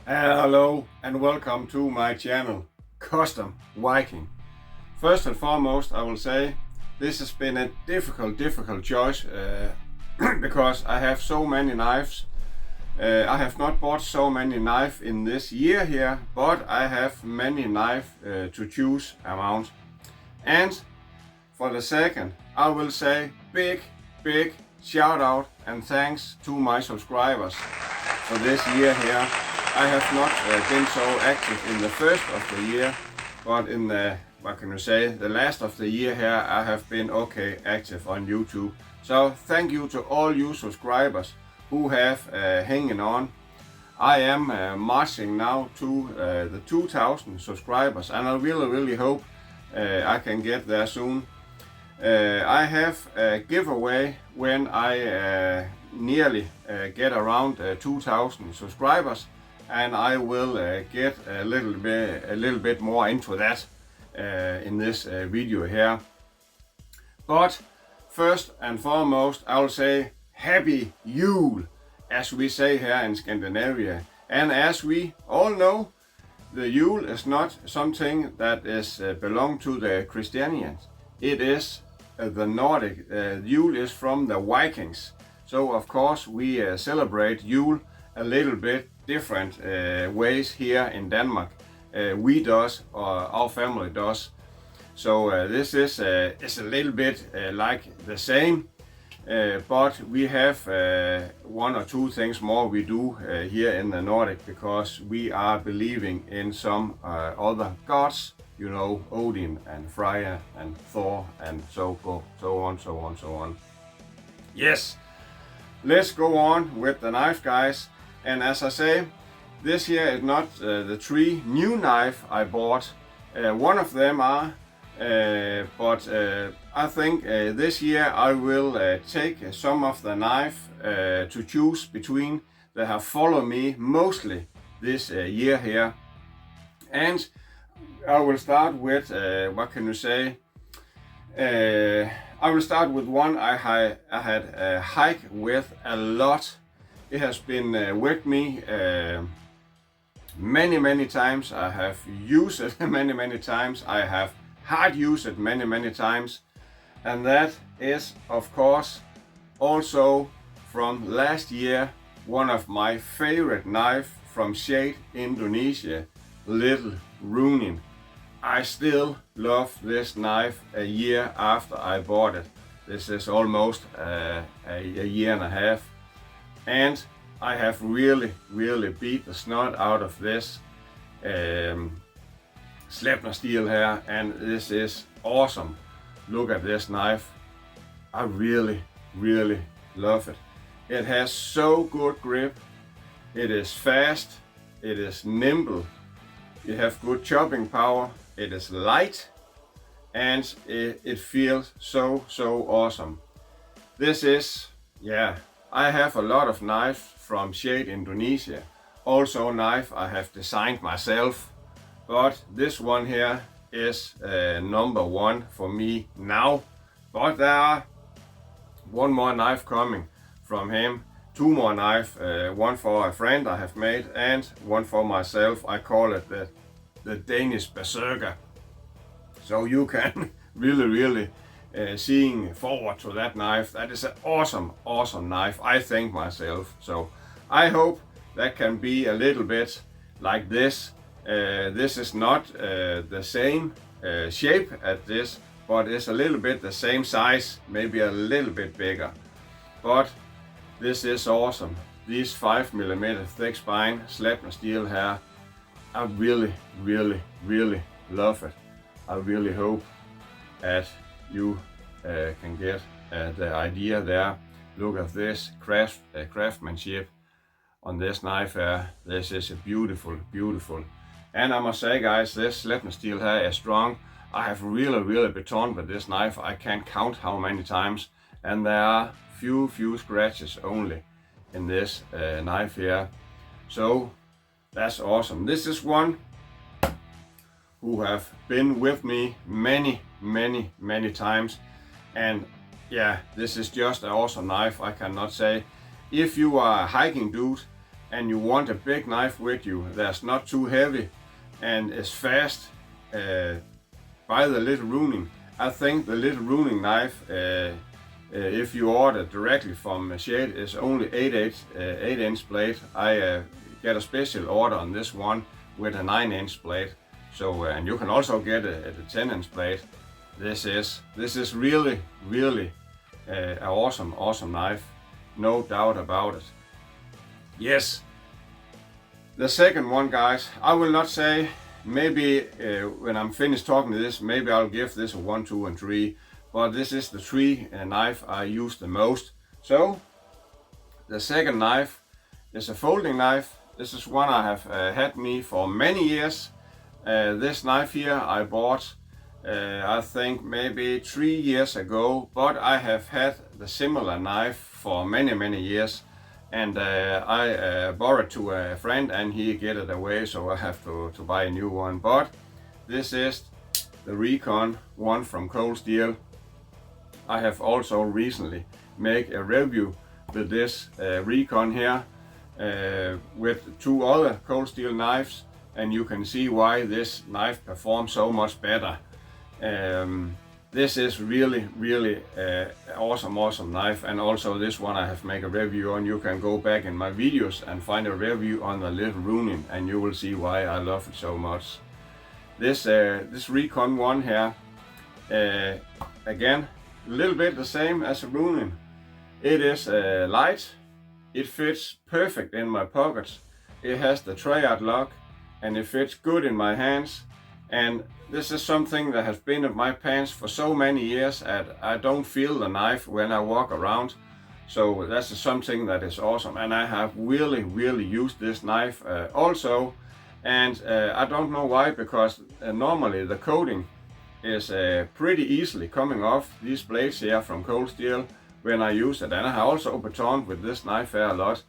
Hello and welcome to my channel, Custom Viking. First and foremost, I will say this has been a difficult choice because I have so many knives. I have not bought so many knives in this year here, but I have many knives to choose among. And for the second, I will say big shout out and thanks to my subscribers for this year here. I have not been so active in the first of the year, but in the, the last of the year here, I have been okay active on YouTube. So thank you to all you subscribers who have hanging on. I am marching now to the 2000 subscribers, and I really hope I can get there soon. I have a giveaway when I nearly get around 2000 subscribers, and I will get a little bit more into that in this video here. But first and foremost, I will say Happy Jul, as we say here in Scandinavia. And as we all know, the Jul is not something that is belong to the Christians. It is the Nordic. Jul is from the Vikings. So of course we celebrate Jul a little bit different ways here in Denmark. We does, or our family does. So this is a little bit like the same, but we have one or two things more we do here in the Nordic, because we are believing in some other gods, you know, Odin and Freya and Thor and so on. Yes, let's go on with the knife, guys. And as I say, this here is not the 3 new knife I bought. One of them are, but I think this year I will take some of the knife to choose between that have followed me mostly this year here. And I will start with, I will start with one I had hiked with a lot. It has been with me many times. I have used it many times. I have hard used it many times. And that is, of course, also from last year, one of my favorite knives from Shade, Indonesia, Little Runin. I still love this knife a year after I bought it. This is almost a year and a half. And I have really beat the snot out of this Sleipner steel here, and this is awesome. Look at this knife. I really love it. It has so good grip. It is fast. It is nimble. You have good chopping power. It is light, and it feels so awesome. This is, yeah, I have a lot of knives from Shade Indonesia. Also knife I have designed myself. But this one here is number 1 for me now. But there are one more knife coming from him. 2 more knives, one for a friend I have made and one for myself. I call it the Danish Berserker. So you can really seeing forward to that knife. That is an awesome knife, I think myself. So I hope that can be a little bit like this. This is not the same shape as this, but it's a little bit the same size, maybe a little bit bigger. But this is awesome. These 5mm thick spine Sleipner steel here, I really love it. I really hope that you can get the idea there. Look at this craftsmanship on this knife here. This is a beautiful. And I must say, guys, this Sleipner steel here is strong. I have really been torn with this knife. I can't count how many times, and there are few scratches only in this knife here. So that's awesome. This is one who have been with me many times, and yeah, this is just an awesome knife. I cannot say. If you are a hiking dude and you want a big knife with you that's not too heavy and is fast, buy the little runing. I think the little runing knife, if you order directly from Shade, is only 8-inch blade. I get a special order on this one with a 9-inch blade. So and you can also get a 10-inch blade. This is really an awesome knife, no doubt about it. Yes. The second one, guys, I will not say. Maybe when I'm finished talking to this, maybe I'll give this a 1, 2, and 3. But this is the 3 knife I use the most. So the second knife is a folding knife. This is one I have had me for many years. This knife here I bought I think maybe 3 years ago, but I have had the similar knife for many years, and I borrowed to a friend and he gave it away, so I have to buy a new one. But this is the Recon one from Cold Steel. I have also recently made a review with this Recon here with 2 other Cold Steel knives, and you can see why this knife performs so much better. This is really awesome knife, and also this one I have made a review on. You can go back in my videos and find a review on the little runing, and you will see why I love it so much. This Recon one here, again, a little bit the same as a runing. It is light, it fits perfect in my pockets, it has the triad lock, and it fits good in my hands. And this is something that has been in my pants for so many years that I don't feel the knife when I walk around. So that's something that is awesome, and I have really used this knife also. And I don't know why, because normally the coating is pretty easily coming off these blades here from Cold Steel when I use it. And I have also batoned with this knife here a lot.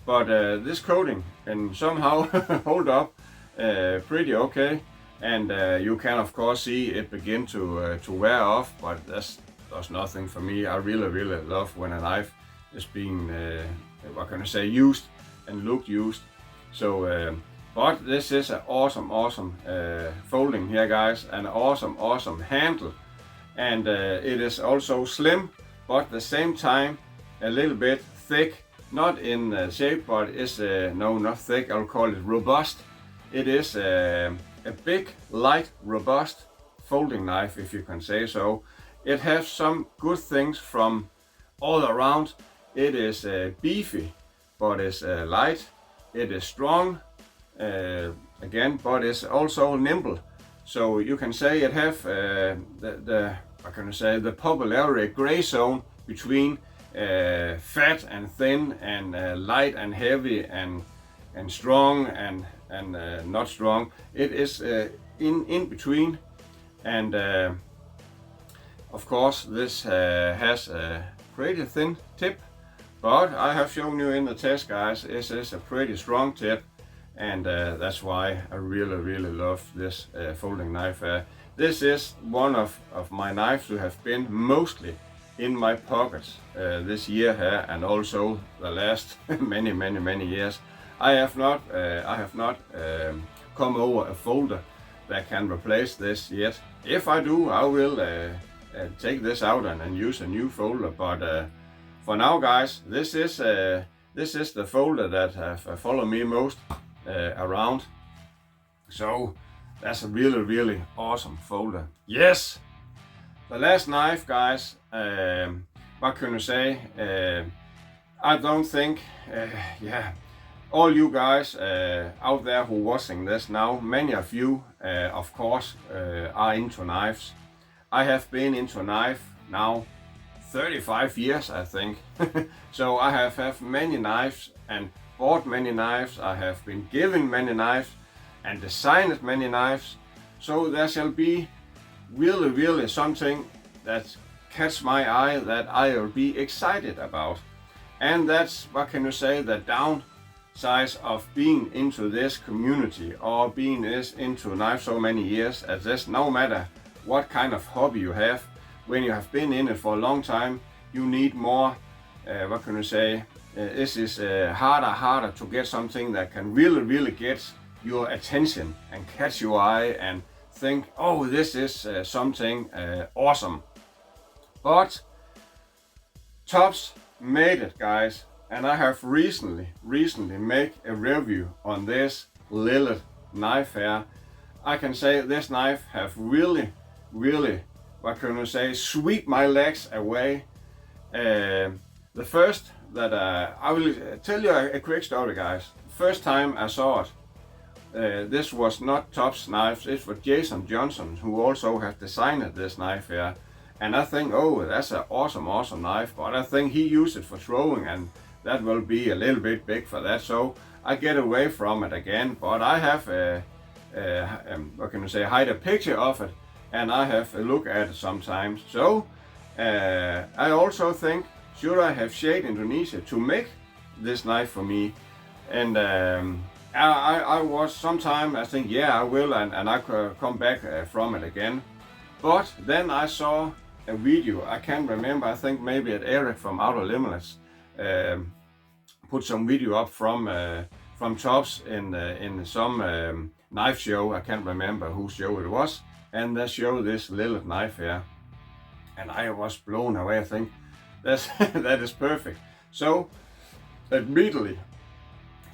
But this coating can somehow hold up pretty okay. And you can of course see it begin to wear off, but that's nothing for me. I really love when a knife is being, what can I say, used and looked used. So, but this is an awesome folding here, guys, an awesome handle, and it is also slim, but at the same time a little bit thick, not in shape, but it's no, not thick. I'll call it robust. It is a big, light, robust folding knife, if you can say so. It has some good things from all around. It is beefy, but it's light. It is strong, again, but it's also nimble. So you can say it have the what can I say, the popular gray zone between fat and thin, and light and heavy, and strong and not strong. It is in between, and of course this has a pretty thin tip, but I have shown you in the test, guys, this is a pretty strong tip, and that's why I really love this folding knife. This is one of my knives who have been mostly in my pockets this year here, and also the last many years. I have not come over a folder that can replace this yet. If I do, I will take this out and use a new folder. But for now, guys, this is the folder that have followed me most around. So that's a really awesome folder. Yes, the last knife, guys. What can I say? I don't think, all you guys out there who watching this now, many of you, of course, are into knives. I have been into knife now 35 years, I think. So I have many knives and bought many knives. I have been given many knives and designed many knives. So there shall be really something that catch my eye, that I will be excited about. And that's, what can you say, the downside of being into this community, or being into knives so many years. As this, no matter what kind of hobby you have, when you have been in it for a long time, you need more, what can you say, this is harder to get something that can really get your attention and catch your eye and think, oh, this is something awesome. But Tops made it, guys, and I have recently made a review on this Lilith knife here. I can say this knife have really, what can I say, sweep my legs away. The first that I will tell you a quick story, guys. First time I saw it, this was not Tops knives, it was Jason Johnson, who also has designed this knife here. And I think, oh, that's an awesome knife, but I think he used it for throwing, and that will be a little bit big for that. So I get away from it again, but I have what can I say, hide a picture of it, and I have a look at it sometimes. So I also think, should I have Shade Indonesia to make this knife for me? And I was sometime, I think, yeah, I will, and I could come back from it again. But then I saw a video, I can't remember, I think maybe at Eric from Outer Limits put some video up from Tops in some knife show. I can't remember whose show it was, and they show this Lilith knife here, and I was blown away. I think that is perfect. So immediately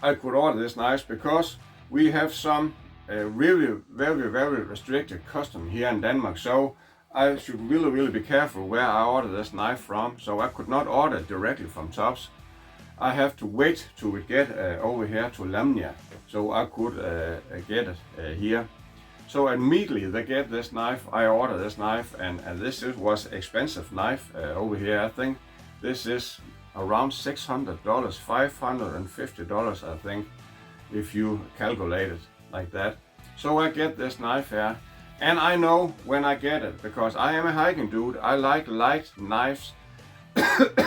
I could order this knife, because we have some really very restricted custom here in Denmark. So I should really be careful where I order this knife from. So I could not order it directly from Tops. I have to wait to get over here to Lamnia, so I could get it here. So immediately they get this knife, I order this knife, and this was expensive knife over here. I think this is around $600, $550 I think, if you calculate it like that. So I get this knife here, and I know when I get it, because I am a hiking dude, I like light knives.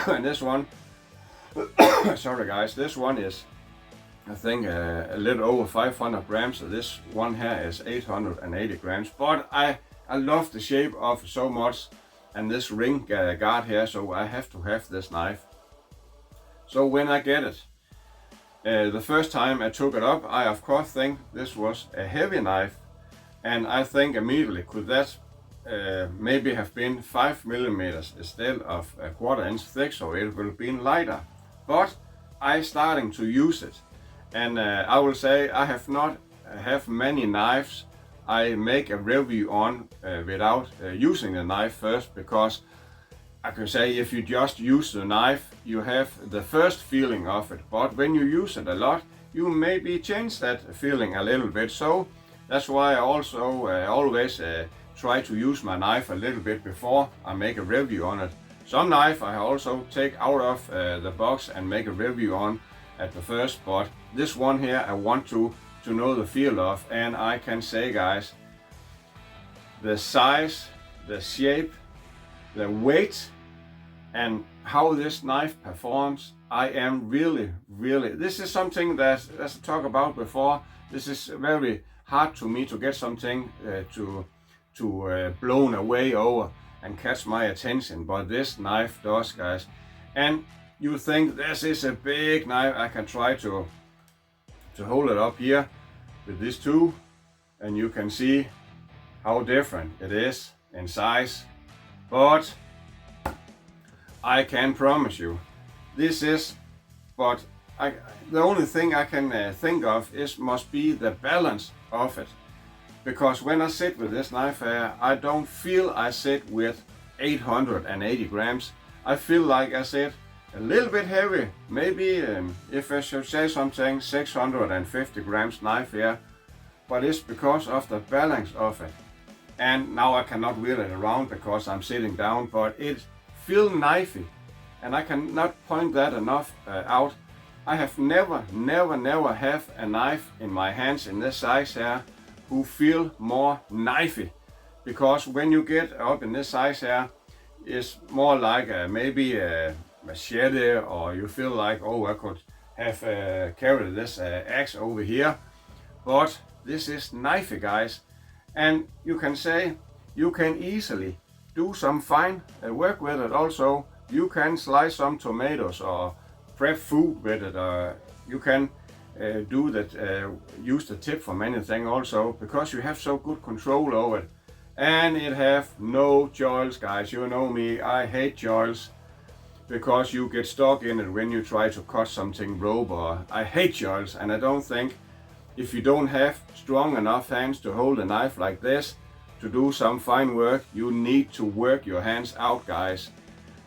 And this one, sorry guys, this one is, I think, a little over 500 grams. So this one here is 880 grams. But I love the shape of it so much, and this ring guard here, so I have to have this knife. So when I get it, the first time I took it up, I of course think this was a heavy knife, and I think immediately, could that maybe have been 5 millimeters instead of a 1/4 inch thick, so it will be lighter. But I starting to use it, and I will say I have not have many knives I make a review on without using the knife first, because I can say if you just use the knife, you have the first feeling of it, but when you use it a lot, you maybe change that feeling a little bit. So that's why I also always try to use my knife a little bit before I make a review on it. Some knife I also take out of the box and make a review on at the first, but this one here I want to know the feel of, and I can say, guys, the size, the shape, the weight, and how this knife performs, I am really, this is something that, as I talked about before, this is very hard to me to get something to blown away over and catch my attention, but this knife does, guys. And you think this is a big knife. I can try to hold it up here with this two, and you can see how different it is in size, but I can promise you this is, but the only thing I can think of is must be the balance of it, because when I sit with this knife here, I don't feel I sit with 880 grams. I feel like I sit a little bit heavy, maybe if I should say something, 650 grams knife here, but it's because of the balance of it. And now I cannot wheel it around because I'm sitting down, but it feels knifey, and I cannot point that enough out. I have never have a knife in my hands in this size here who feel more knifey, because when you get up in this size here, it's more like maybe a machete, or you feel like, oh, I could have carried this axe over here, but this is knifey, guys. And you can say you can easily do some fine work with it. Also, you can slice some tomatoes or prep food with it, you can do that, use the tip for many things also, because you have so good control over it. And it have no joils, guys. You know me, I hate joils, because you get stuck in it when you try to cut something rope. I hate joils, and I don't think, if you don't have strong enough hands to hold a knife like this to do some fine work, you need to work your hands out, guys.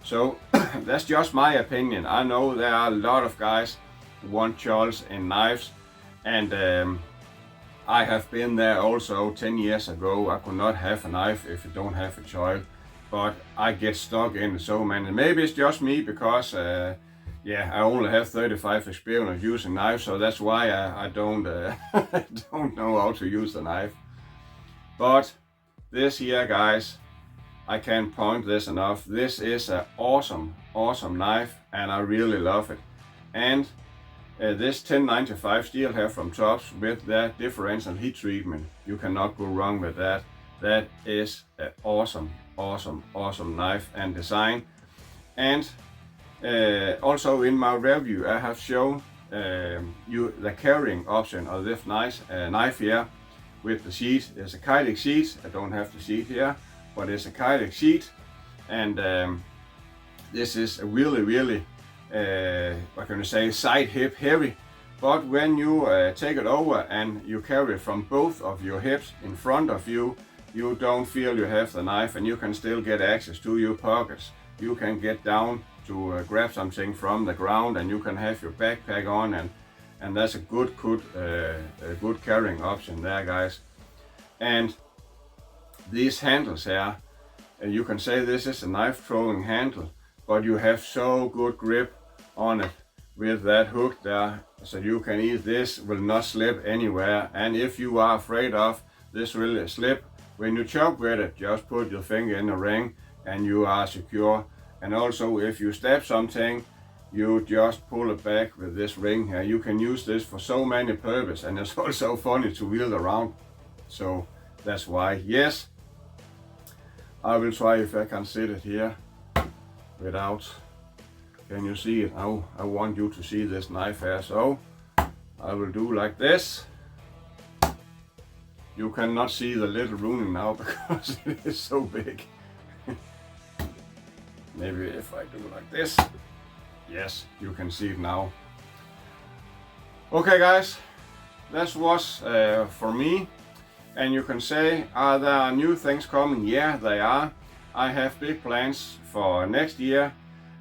So that's just my opinion. I know there are a lot of guys who want joils in knives, and I have been there also 10 years ago. I could not have a knife if you don't have a joil, but I get stuck in so many. Maybe it's just me, because yeah, I only have 35 experience using knives, so that's why I don't I don't know how to use the knife. But this here, guys, I can't point this enough. This is an awesome knife, and I really love it. And this 1095 steel here from Tops with that differential heat treatment, you cannot go wrong with that. That is an awesome knife and design. And also in my review, I have shown you the carrying option of this nice knife here with the sheet. It's a Kydex sheet. I don't have the sheet here, but it's a Kydex sheet, and this is a really what can I say, side hip heavy. But when you take it over and you carry it from both of your hips in front of you, you don't feel you have the knife, and you can still get access to your pockets. You can get down to grab something from the ground, and you can have your backpack on, and that's a good carrying option there, guys. And these handles here, you can say this is a knife throwing handle, but you have so good grip on it with that hook there, so you can this will not slip anywhere. And if you are afraid of this will slip when you chop with it, just put your finger in the ring and you are secure. And also, if you stab something, you just pull it back with this ring here. You can use this for so many purposes, and it's also funny to wield around. So that's why, yes, I will try if I can sit it here without. Can you see it? Now I want you to see this knife here, so I will do like this. You cannot see the little runing now because it is so big. Maybe if I do like this. Yes, you can see it now. Okay, guys, that was for me. And you can say, are there new things coming? Yeah, they are. I have big plans for next year.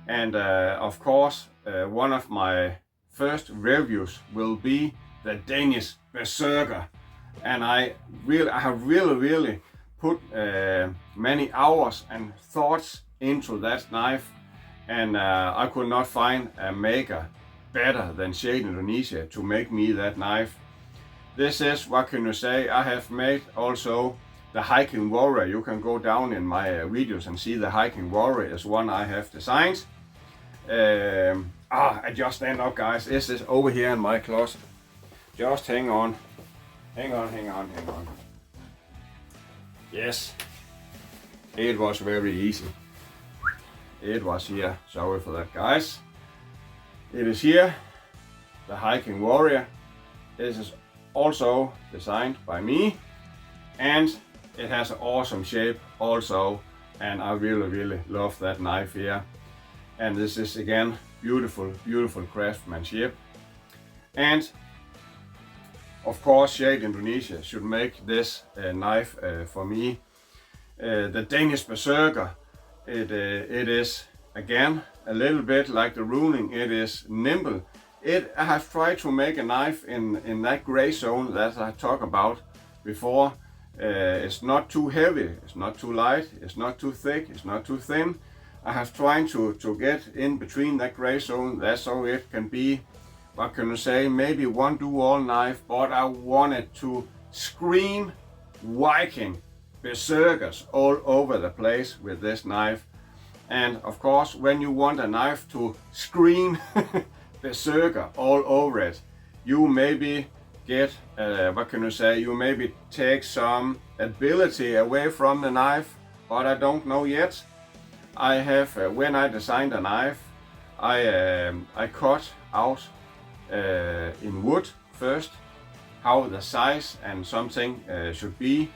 And of course, one of my first reviews will be the Danish Berserker. And I have really put many hours and thoughts into that knife, and I could not find a maker better than Shade Indonesia to make me that knife. This is, what can you say, I have made also the Hiking Warrior. You can go down in my videos and see the Hiking Warrior is one I have designed. I just stand up, guys. This is over here in my closet. Just hang on. Hang on. Yes, it was very easy. It was here. Sorry for that, guys. It is here, the Hiking Warrior. This is also designed by me, and it has an awesome shape also, and I really love that knife here. And this is again beautiful craftsmanship. And of course, Shade Indonesia should make this knife for me. The Danish Berserker, it is again a little bit like the ruling. It is nimble. I have tried to make a knife in that gray zone that I talked about before. It's not too heavy, it's not too light, it's not too thick, it's not too thin. I have tried to get in between that gray zone. That's so it can be, what can I say, maybe one do-all knife, but I wanted to scream Viking berserkers all over the place with this knife. And of course, when you want a knife to scream berserker all over it, you maybe get, what can you say, you maybe take some ability away from the knife, but I don't know yet. I have, when I designed a knife, I cut out in wood first how the size and something should be,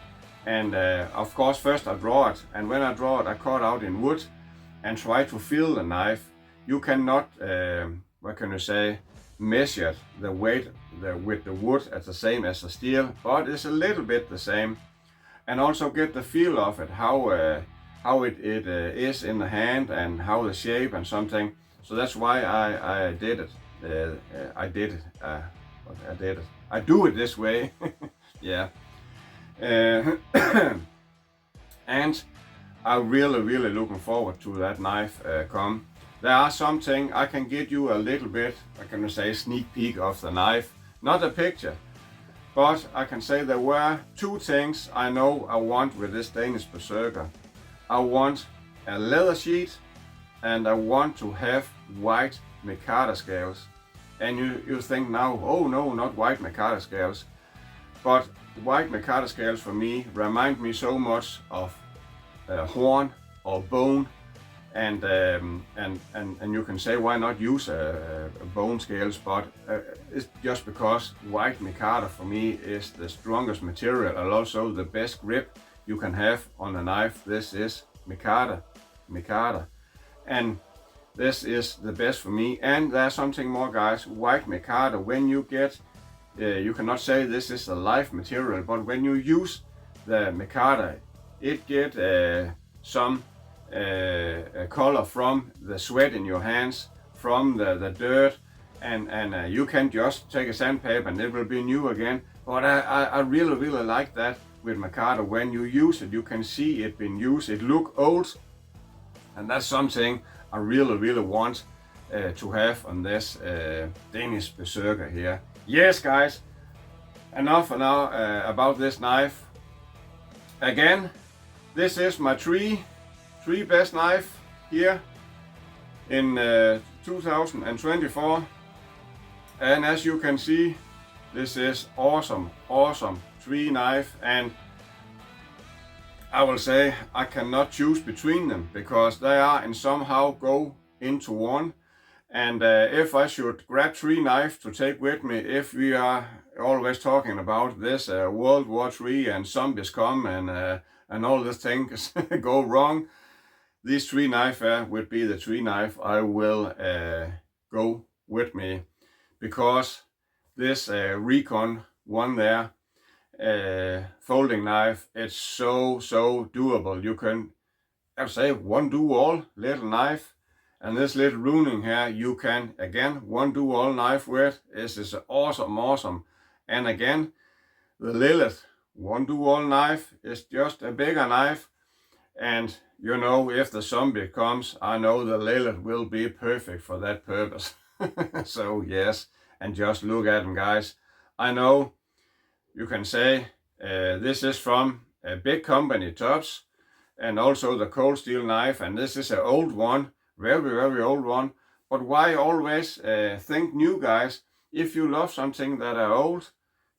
and of course first I draw it, and when I draw it I cut out in wood and try to feel the knife. You cannot, what can you say, measure the weight with the wood as the same as the steel, but it's a little bit the same, and also get the feel of it, how it is in the hand and how the shape and something. So that's why I did it. I do it this way. Yeah. And I'm really looking forward to that knife come. There are something I can get you a little bit, I can say, sneak peek of the knife. Not a picture, but I can say there were two things I know I want with this Danish Berserker. I want a leather sheet, and I want to have white micarta scales. And you think now, oh no, not white micarta scales. But white micarta scales for me remind me so much of horn or bone, and you can say why not use bone scales, but it's just because white micarta for me is the strongest material and also the best grip you can have on a knife. This is micarta, and this is the best for me. And there's something more, guys. White micarta, when you get, you cannot say this is a live material, but when you use the micarta, it get some color from the sweat in your hands, from the dirt, and you can just take a sandpaper and it will be new again. But I really like that with micarta. When you use it, you can see it been used. It look old, and that's something I really want to have on this Danish Berserker here. Yes, guys, enough for now about this knife. Again, this is my three best knife here in 2024, and as you can see, this is awesome three knife, and I will say I cannot choose between them because they are and somehow go into one. And if I should grab three knives to take with me, if we are always talking about this World War III and zombies come and all these things go wrong, these three knives would be the three knives I will go with me, because this Recon one there, folding knife, it's so doable. You can, I would say, one do all little knife, and this little runing here you can again one do all knife with. This is awesome. And again, the Lilith one do all knife is just a bigger knife, and you know, if the zombie comes, I know the Lilith will be perfect for that purpose. So yes, and just look at them, guys. I know you can say this is from a big company, Tops, and also the cold steel knife, and this is an old one, very old one. But why always think new, guys? If you love something that are old,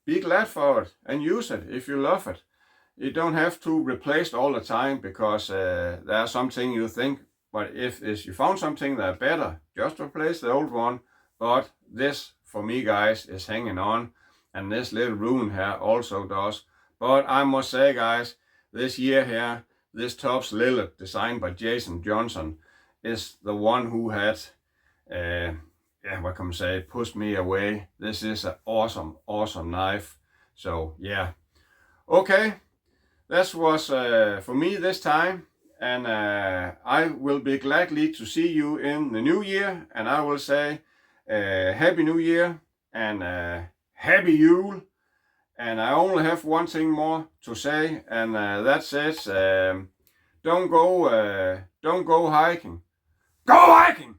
be glad for it and use it if you love it. You don't have to replace it all the time, because there's something you think, but if you found something that better, just replace the old one. But this, for me, guys, is hanging on, and this little rune here also does. But I must say, guys, this year here, this Tops Lilith, designed by Jason Johnson, is the one who had, what can I say, pushed me away. This is an awesome knife. So yeah, okay, that was for me this time, and I will be gladly to see you in the new year, and I will say Happy New Year and Happy Yule. And I only have one thing more to say, and that's it. Don't go hiking. Go hiking!